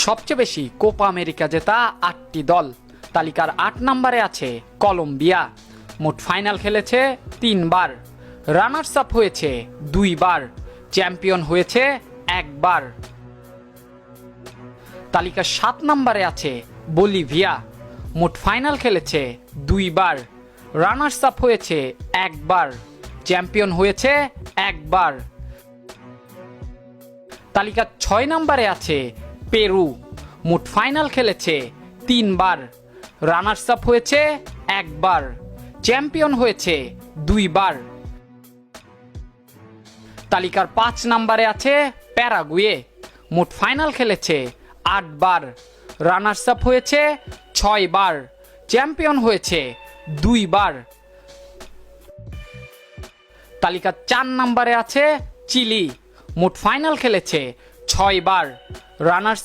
সবচেয়ে বেশি Copa America জেতা 8টি দল। তালিকার 8 নম্বরে আছে কলম্বিয়া। মোট ফাইনাল খেলেছে 3 বার, রানার্স আপ হয়েছে 2 বার, চ্যাম্পিয়ন হয়েছে 1 বার। তালিকার 7 নম্বরে আছে বলিভিয়া। মোট ফাইনাল খেলেছে 2 বার, রানার্স আপ হয়েছে 1 বার, চ্যাম্পিয়ন হয়েছে 1 বার। তালিকার 6 নম্বরে আছে পেরু। মোট ফাইনাল খেলেছে 3 বার, রানার্স আপ হয়েছে 1 বার, চ্যাম্পিয়ন হয়েছে 2 বার। তালিকার 5 নম্বরে আছে প্যারাগুয়ে। মোট ফাইনাল খেলেছে 8 বার, রানার্স আপ হয়েছে 6 বার, চ্যাম্পিয়ন হয়েছে 2 বার। তালিকার 4 নম্বরে আছে চিলি। মোট ফাইনাল খেলেছে 6 বার, রানার্স